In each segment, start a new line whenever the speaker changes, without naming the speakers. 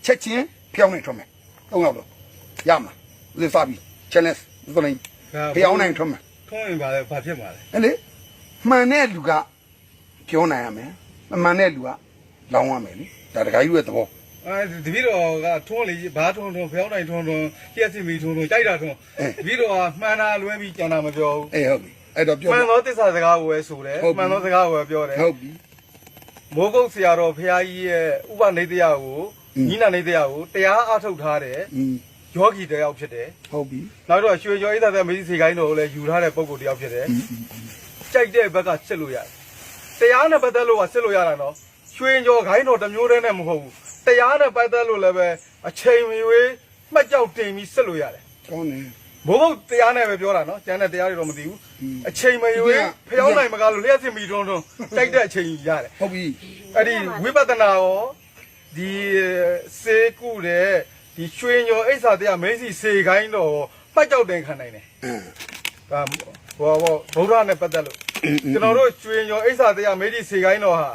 ချက်ချင်းဖျောင်းနေထွက်မယ်၃ယောက်တော့ရမှာဦးစပြီ challenge ဆိုရင်ဖျောင်းနိုင်ထွက်မယ်
ထုံးရင်ပါလေဘာဖြစ်မှာလဲ
အဲ့လေမှန်တဲ့လူကပြောနိုင်ရမယ်မမှန်တဲ့လူကလောင်းရမယ်လေဒါတခါကြီးရဲ့သဘော
တပည့်တော်ကထုံးလေဘာထုံးဖျောင်းနိုင်ထုံးလျှက်စီမီထုံးကြိုက်တာထုံးတပည့်တော်ကမှန်တာလွဲပြီးကြံတာမပြောဘူး
အေးဟုတ်ပြီအဲ့တော့ပြော
မှန်သောသစ္စာစကားကိုပဲဆိုတယ်မှန်သောစကားကိုပဲပြောတယ်
ဟုတ်ပြီ
မိုးကုတ်ဆရာတော်ဖရာကြီးရဲ့ဥပနိဒေယကိုညီနာနိဒေယကိုတရားအားထုတ်ထားတယ်ယောဂီတယောက်ဖြစ်တယ်
ဟုတ်ပြီ
နောက်တော့ရွှေကျော်ဣသတဲ့မေကြီးစေကိုင်းတော်ကိုလည်းယူထားတဲ့ပုံကိုတယောက်ဖြစ်တယ်ကြိုက်တဲ့ဘက်ကစစ်လို့ရတယ်တရားနဲ့ပတ်သက်လို့ကစစ်လို့ရတာနော်ရွှေကျော်ခိုင်းတော်တစ်မျိုးတည်းနဲ့မဟုတ်ဘူးတရားနဲ့ပတ်သက်လို့လည်းပဲအချိန်မီဝေးမှတ်ကြောက်တင်ပြီးစစ်လို့ရတယ်
ကောင်းတယ်
ဘိုးဘုတ်တရားနဲ့ပဲပြောတာနော်ကျန်တဲ့တရားတွေတော့မသိဘူးအချိန်မီဝေးဖျောင်းနိုင်မကားလို့လျှက်စစ်မီတွန်းတွန်းကြိုက်တဲ့အချိန်ကြီးရတယ်
ဟုတ်ပြီ
အဲ့ဒီဝိပဿနာရောဒီစေကုတဲ့ဒီရွှေညောအိဆာတရားမင်းစီစေခိုင်းတော့မှတ်ကြောက်တင်ခံနိုင်တယ်ဒါဗုဒ္ဓနဲ့ပတ်သက်လို့ကျွန်တော်တို့ရွှေညောအိဆာတရားမင်းစီစေခိုင်းတော့ဟာ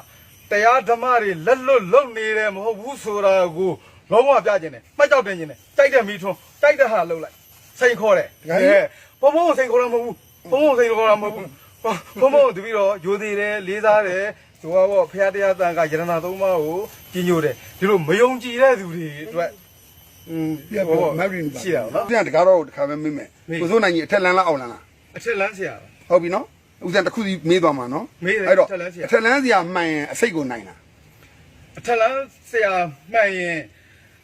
တရားဓမ္မတွေလက်လွတ်လုံနေတယ်မဟုတ်ဘူးဆိုတာကိုလုံးဝပြခြင်းတယ်မှတ်ကြောက်တင်ခြင်းတယ်တိုက်တဲ့မိထွန်းတိုက်တဲ့ဟာလှုပ်လိုက်စိန်ခေါ်တယ်ဘုံဘုံစိန်ခေါ်တာမဟုတ်ဘူးဘုံဘုံစိန်ခေါ်တာမဟုတ်ဘူးဘုံဘုံတပြီးတော့ယူသေးတယ်လေးစားတယ်ဆိုတော့ဖရာတရားတန်ကယရဏသုံးပါးကိုကြီးညိုတယ်ဒီလိုမယုံကြည်တဲ့သူတွေအတွက်
ပြတ်ပေါ်မရီပါ
ရှိတာနော်
ပြန်တကားတော့တခါပဲမင်းမယ်ကိုစိုးနိုင်ကြီးအထက်လန်းလားအောက်လန်းလား
အထက်လန်းဆရာ
ဟုတ်ပြီနော်ဦးစံတစ်ခုစီမေးသွားမှာနော်
မေးတယ်
အဲ့တော့
အထက်လန်းဆရာ
အထက်လန်းစရာမှန်ရင်အစိတ်ကိုနိုင်တာ
အထက်လန်းဆရာမှန်ရင်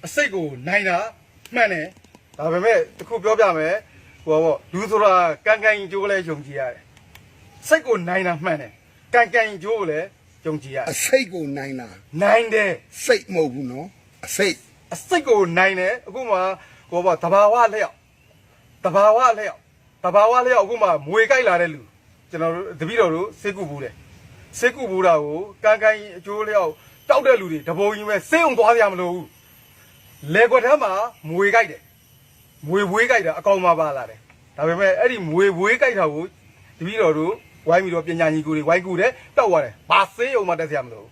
အစိတ်ကိုနိုင်တာမှန်တယ်ဒါပေမဲ့တခုပြောပြမယ်ဟိုလူဆိုတာကန်ကန်ကြိုးလဲယုံကြည်ရတယ်စိတ်ကိုနိုင်တာမှန်တယ်ကန်ကန်ကြိုးလဲယုံကြည်ရတယ်
အစိတ်ကိုနိုင်တာ
နိုင်တယ်
စိတ်မဟုတ်ဘူးနော်အစိတ်
အစိတ်ကိုနိုင်တယ်အခုမှတဘာဝလျောက်အခုမှမွေကြိုက်လာတဲ့လူကျွန်တော်တို့တပည့်တော်တို့စေကုဘူးတယ်စေကုဘူးတာကိုကန်ကန်အကျိုးလျောက်တောက်တဲ့လူတွေတပုံကြီးပဲစေုံသွားကြမလို့ဘူးလေကွက်ထဲမှာမွေကြိုက်တယ်မွေဝေးကြိုက်တာအကောင်မှပါလာတယ်ဒါပေမဲ့အဲ့ဒီမွေဝေးကြိုက်တာကိုတပည့်တော်တို့ဝိုင်းပြီးတော့ပညာညီကိုတွေဝိုင်းကူတယ်တောက်သွားတယ်ဘာစေုံမှတက်ကြမလို့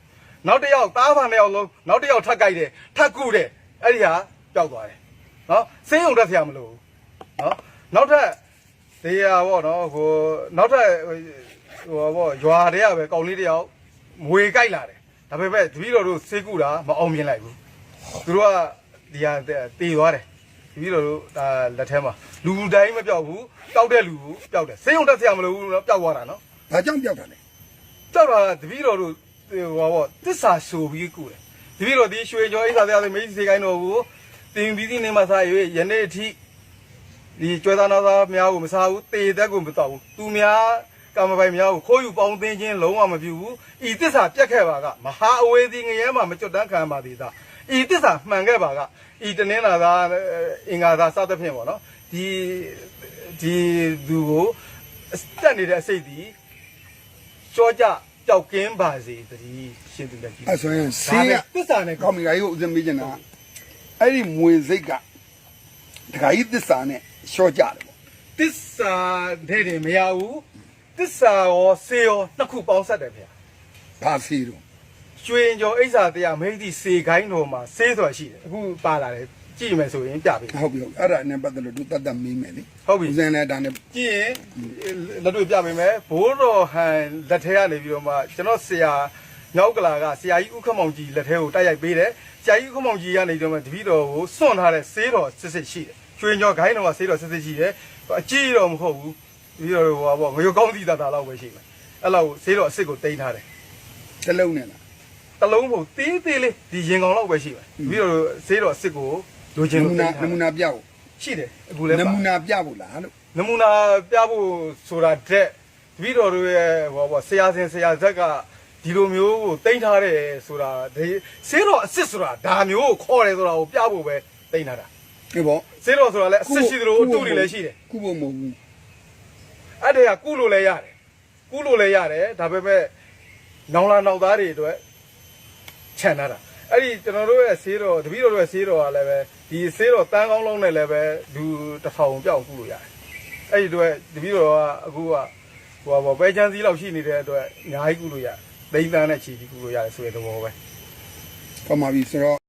နောက်တစ်ယောက်သားဖာနှစ်ယောက်လုံးနောက်တစ်ယောက်ထပ်ကြိုက်တယ်ထပ်ကူတယ်အဲ့ဒီဟာပျောက်သွားတယ်နော်စေုံတက်ကြမလို့နော်နောက်ထပ်တရားပေါ့နော်ဟိုနောက်ထပ်ရွာတည်းကပဲကောင်လေးတယောက်မွေကြိုက်လာတယ်ဒါပေမဲ့တပည့်တော်တို့စေးကူတာမအောင်မြင်လိုက်ဘူးသူတို့ကဒီဟာတေသွားတယ်တပည့်တော်တို့ဒါလက်ထဲမှာလူတိုင်းမပြောက်ဘူးပျောက်တဲ့လူကိုပျောက်တယ်စေးုံတက်ဆရာမလို့ဘူးနော်ပျောက်သွားတာနော်
ဘာကြောင့်ပြောက်တာလဲ
ပျောက်တာတပည့်တော်တို့သစ္စာဆိုပြီးကူတယ်တပည့်တော်ဒီရွှေကျော်အိဆာတရားတွေမေးစေခိုင်းတော်ကိုတင်ပြီးဒီနေမှာစားရွေးယနေ့အထိဒီကျွဲသားနာသားများကိုမစားဘူးတေသက်ကိုမတော့ဘူးသူများကာမပိုင်များကိုခိုးယူပေါင်းသိမ်းခြင်းလုံးဝမပြုဘူးဤသစ္စာပြတ်ခဲ့ပါကမဟာအဝေသည်ငရဲမှာမကြွတန်းခံပါသေးတာဤသစ္စာမှန်ခဲ့ပါကဤတနင်္လာသားအင်္ဂါသားစသဖြင့်ပေါ့နော်ဒီသူကိုတက်နေတဲ့အစိတ်ဒီကြောကြပျောက်ကင်းပါစေတည်းရှင်သူလက်ကြီး
အဲ့ဆိုရင်ဆေးက
သစ္စာနဲ့
ကောင်းပြီခါကြီးကိုဦးစံမေးချင်တာအဲ့ဒီမွေစိတ်ကတခါကြီးသစ္စာနဲ့ရှော့ကြတယ်ပေါ့
သစ္စာတဲ့မရဘူးသစ္စာရောစေရောနှစ်ခုပေါင်းဆက်တယ်ဗျာ
ဘာစီတော့
ကျွင်ကျော်အိဆာတရားမိသိစေခိုင်းတော်မှာစေးဆိုတာရှိတယ်အခုပါလာတယ်ကြည့်မယ်ဆိုရင်ပြပြီ
ဟုတ်ပြီအဲ့ဒါနဲ့ပတ်သက်လို့သူတတ်တတ်မေးမယ်လေ
ဟုတ်ပြီ
ဦးစံလည်းဒါနဲ့
ကြည့်ရင်လက်တွေ့ပြပေးမယ်ဘိုးတော်ဟန်လက်ထဲကနေပြီးတော့မှကျွန်တော်ဆရာညောက်ကလာကဆရာကြီးဥက္ကမောင်ကြီးလက်ထဲကိုတိုက်ရိုက်ပေးတယ်ဆရာကြီးဥက္ကမောင်ကြီးကနေတော့မှတပည့်တော်ကိုစွန့်ထားတဲ့စေးတော်စစ်စစ်ရှိတယ်ကျွင်ကျော်ခိုင်းတော်ကစေးတော်စစ်စစ်ရှိတယ်အကြည့်တော့မဟုတ်ဘူးတပည့်တော်ဟိုငရုတ်ကောင်းသီးတာလောက်ပဲရှိမယ်အဲ့လောက်စေးတော်အစ်စ်ကိုတင်ထားတယ်
တလုံးနဲ့လား
တလုံးမဟုတ်သေးသေးလေးဒီရင်ကောင်လောက်ပဲရှိမယ်ပြီးတော့စေးတော့အစ်စ်ကိုလိုချင်
န
လို့
မူနာပြဖို့
ရှိတယ်အခုလည်း
နမူနာပြဖို့လားလို့
နမူနာပြဖို့ဆိုတာတဲ့ပြီးတော့တို့ရဲ့ဆရာဇက်ကဒီလိုမျိုးကိုတင်ထားတယ်ဆိုတာဒီစေးတော့အစ်စ်ဆိုတာဒါမျိုးကိုခေါ်တယ်ဆိုတာကိုပြဖို့ပဲတင်ထားတာ
ဒီပေါ့
စေးတော့ဆိုတာလည်းအစ်စ်ရှိသလိုအတူတွေလည်းရှိတယ်
ကုဖို့မဟုတ်ဘူး
အဲ့ဒါကကုလို့လည်းရတယ်ဒါပေမဲ့နောင်လာနောက်သားတွေအတွက်ခြံထားတာအဲ့ဒီကျွန်တော်တို့ရဲ့ဆေးတော်တပည့်တော်တို့ရဲ့ဆေးတော်ကလည်းပဲဒီဆေးတော်တန်းကောင်းလုံးနဲ့လည်းပဲလူတစ်ထောင်ပြောင်းကုလို့ရတယ်အဲ့ဒီအတွက်တပည့်တော်ကအခုကပဲချမ်းစည်းလောက်ရှိနေတဲ့အတွက်အများကြီးကုလို့ရတယ်သိန်းတန်းနဲ့ချီပြီးကုလို့ရတယ်ဆိုတဲ့သဘောပဲ
ကောင်းပါပြီဆိုတော့